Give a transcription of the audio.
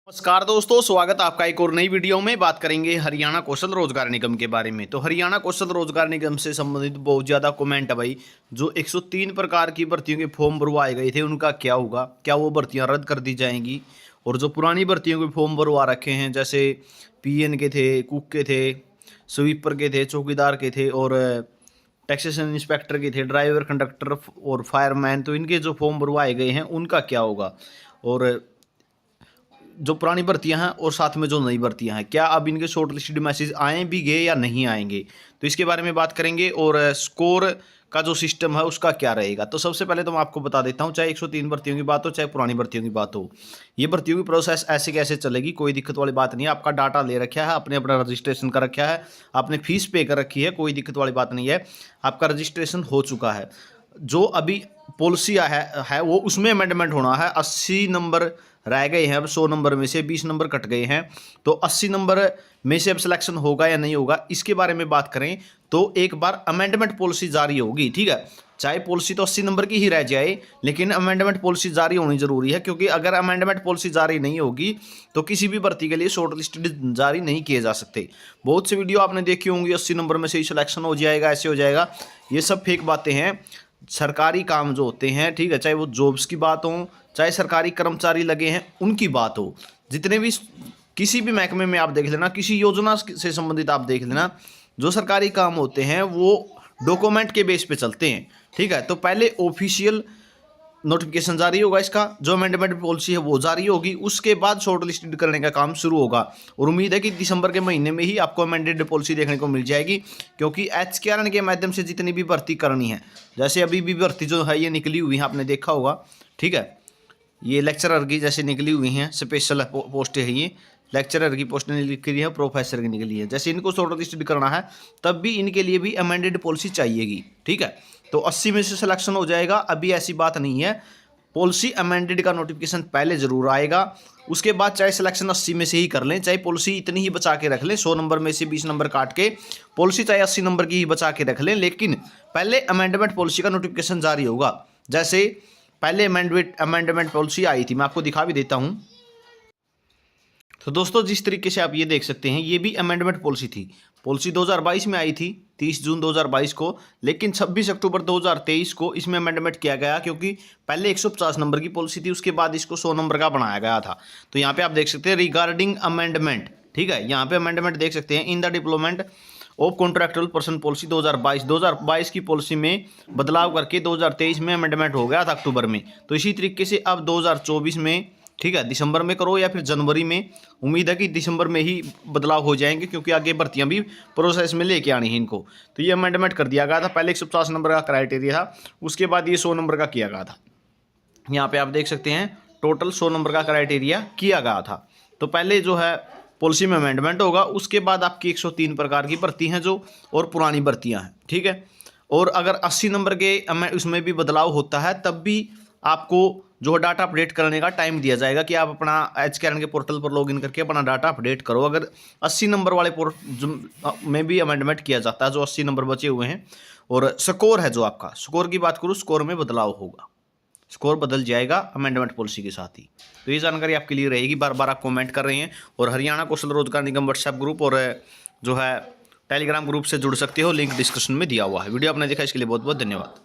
नमस्कार दोस्तों, स्वागत है आपका एक और नई वीडियो में। बात करेंगे हरियाणा कौशल रोजगार निगम के बारे में। तो हरियाणा कौशल रोजगार निगम से संबंधित बहुत ज़्यादा कमेंट है भाई। जो 103 प्रकार की भर्तियों के फॉर्म भरवाए गए थे उनका क्या होगा, क्या वो भर्तियां रद्द कर दी जाएंगी? और जो पुरानी भर्तियों के फॉर्म भरवा रखे हैं, जैसे पीएन के थे, कुक के थे, स्वीपर के थे, चौकीदार के थे और टैक्सेशन इंस्पेक्टर के थे, ड्राइवर, कंडक्टर और फायरमैन, तो इनके जो फॉर्म भरवाए गए हैं उनका क्या होगा? और जो पुरानी भर्तियां हैं और साथ में जो नई भर्तियां हैं, क्या अब इनके शॉर्ट लिस्टेड मैसेज आए भी गए या नहीं आएंगे, तो इसके बारे में बात करेंगे। और स्कोर का जो सिस्टम है उसका क्या रहेगा। तो सबसे पहले तो मैं आपको बता देता हूं, चाहे 103 भर्तियों की बात हो चाहे पुरानी भर्तियों की बात हो, ये भर्तियों की प्रोसेस ऐसे कैसे चलेगी, कोई दिक्कत वाली बात नहीं है। आपका डाटा ले रखा है, आपने अपना रजिस्ट्रेशन कर रखा है, आपने फीस पे कर रखी है, कोई दिक्कत वाली बात नहीं है। आपका रजिस्ट्रेशन हो चुका है। जो अभी पॉलिसी है वो उसमें अमेंडमेंट होना है। 80 नंबर रह गए हैं, अब 100 नंबर में से 20 नंबर कट गए हैं, तो 80 नंबर में से अब सिलेक्शन होगा या नहीं होगा, इसके बारे में बात करें तो एक बार अमेंडमेंट पॉलिसी जारी होगी। ठीक है, चाहे पॉलिसी तो 80 नंबर की ही रह जाए, लेकिन अमेंडमेंट पॉलिसी जारी होनी जरूरी है, क्योंकि अगर अमेंडमेंट पॉलिसी जारी नहीं होगी तो किसी भी भर्ती के लिए शॉर्ट लिस्टेड जारी नहीं किए जा सकते। बहुत सी वीडियो आपने देखी होंगी, 80 नंबर में से ही सिलेक्शन हो जाएगा, ऐसे हो जाएगा, ये सब फेक बातें हैं। सरकारी काम जो होते हैं, ठीक है, चाहे वो जॉब्स की बात हो, चाहे सरकारी कर्मचारी लगे हैं उनकी बात हो, जितने भी किसी भी महकमे में आप देख लेना, किसी योजना से संबंधित आप देख लेना, जो सरकारी काम होते हैं वो डॉक्यूमेंट के बेस पे चलते हैं। ठीक है, तो पहले ऑफिशियल नोटिफिकेशन जारी होगा, इसका जो अमेंडमेंट पॉलिसी है वो जारी होगी, उसके बाद शॉर्ट लिस्टेड करने का काम शुरू होगा। और उम्मीद है कि दिसंबर के महीने में ही आपको अमेंडेड पॉलिसी देखने को मिल जाएगी, क्योंकि HKRN के माध्यम से जितनी भी भर्ती करनी है, जैसे अभी भी भर्ती जो है ये निकली हुई है, आपने देखा होगा। ठीक है, ये लेक्चरर की जैसे निकली हुई हैं, स्पेशल पोस्ट है, ये लेक्चरर की पोस्ट निकली है, प्रोफेसर की निकली है, जैसे इनको शॉर्ट लिस्टेड करना है तब भी इनके लिए भी अमेंडेड पॉलिसी चाहिएगी। ठीक है, तो 80 में से सिलेक्शन हो जाएगा, अभी ऐसी बात नहीं है। पॉलिसी अमेंडेड का नोटिफिकेशन पहले जरूर आएगा, उसके बाद चाहे सिलेक्शन 80 में से ही कर लें, चाहे पॉलिसी इतनी ही बचा के रख लें, 100 नंबर में से 20 नंबर काट के पॉलिसी चाहे 80 नंबर की ही बचा के रख लें, लेकिन पहले अमेंडमेंट पॉलिसी का नोटिफिकेशन जारी होगा। जैसे पहले अमेंडमेंट पॉलिसी आई थी, मैं आपको दिखा भी देता हूँ। तो दोस्तों, जिस तरीके से आप ये देख सकते हैं, ये भी अमेंडमेंट पॉलिसी थी। पॉलिसी 2022 में आई थी, 30 जून 2022 को, लेकिन 26 अक्टूबर 2023 को इसमें अमेंडमेंट किया गया, क्योंकि पहले 150 नंबर की पॉलिसी थी, उसके बाद इसको 100 नंबर का बनाया गया था। तो यहाँ पे आप देख सकते हैं रिगार्डिंग अमेंडमेंट, ठीक है, यहाँ पे अमेंडमेंट देख सकते हैं, in the deployment of contractual person policy 2022 की पॉलिसी में बदलाव करके 2023 में अमेंडमेंट हो गया था अक्टूबर में। तो इसी तरीके से अब 2024 में, ठीक है, दिसंबर में करो या फिर जनवरी में, उम्मीद है कि दिसंबर में ही बदलाव हो जाएंगे, क्योंकि आगे भर्तियां भी प्रोसेस में लेके आनी है इनको। तो ये अमेंडमेंट कर दिया गया था, पहले 150 नंबर का क्राइटेरिया था, उसके बाद ये 100 नंबर का किया गया था। यहाँ पे आप देख सकते हैं टोटल 100 नंबर का क्राइटेरिया किया गया था। तो पहले जो है पॉलिसी में अमेंडमेंट होगा, उसके बाद आपकी 103 प्रकार की भर्ती हैं जो, और पुरानी भर्तियां हैं। ठीक है, और अगर 80 नंबर के उसमें भी बदलाव होता है तब भी आपको जो डाटा अपडेट करने का टाइम दिया जाएगा, कि आप अपना HKRN के पोर्टल पर लॉगिन करके अपना डाटा अपडेट करो। अगर 80 नंबर वाले में भी अमेंडमेंट किया जाता है, जो 80 नंबर बचे हुए हैं, और स्कोर है जो आपका, स्कोर की बात करूँ, स्कोर में बदलाव होगा, स्कोर बदल जाएगा अमेंडमेंट पॉलिसी के साथ ही। तो ये जानकारी आपके लिए रहेगी। बार बार आप कमेंट कर रहे हैं, और हरियाणा कौशल रोजगार निगम व्हाट्सएप ग्रुप और जो है टेलीग्राम ग्रुप से जुड़ सकते हो, लिंक डिस्क्रिप्शन में दिया हुआ है। वीडियो आपने देखा, इसके लिए बहुत बहुत धन्यवाद।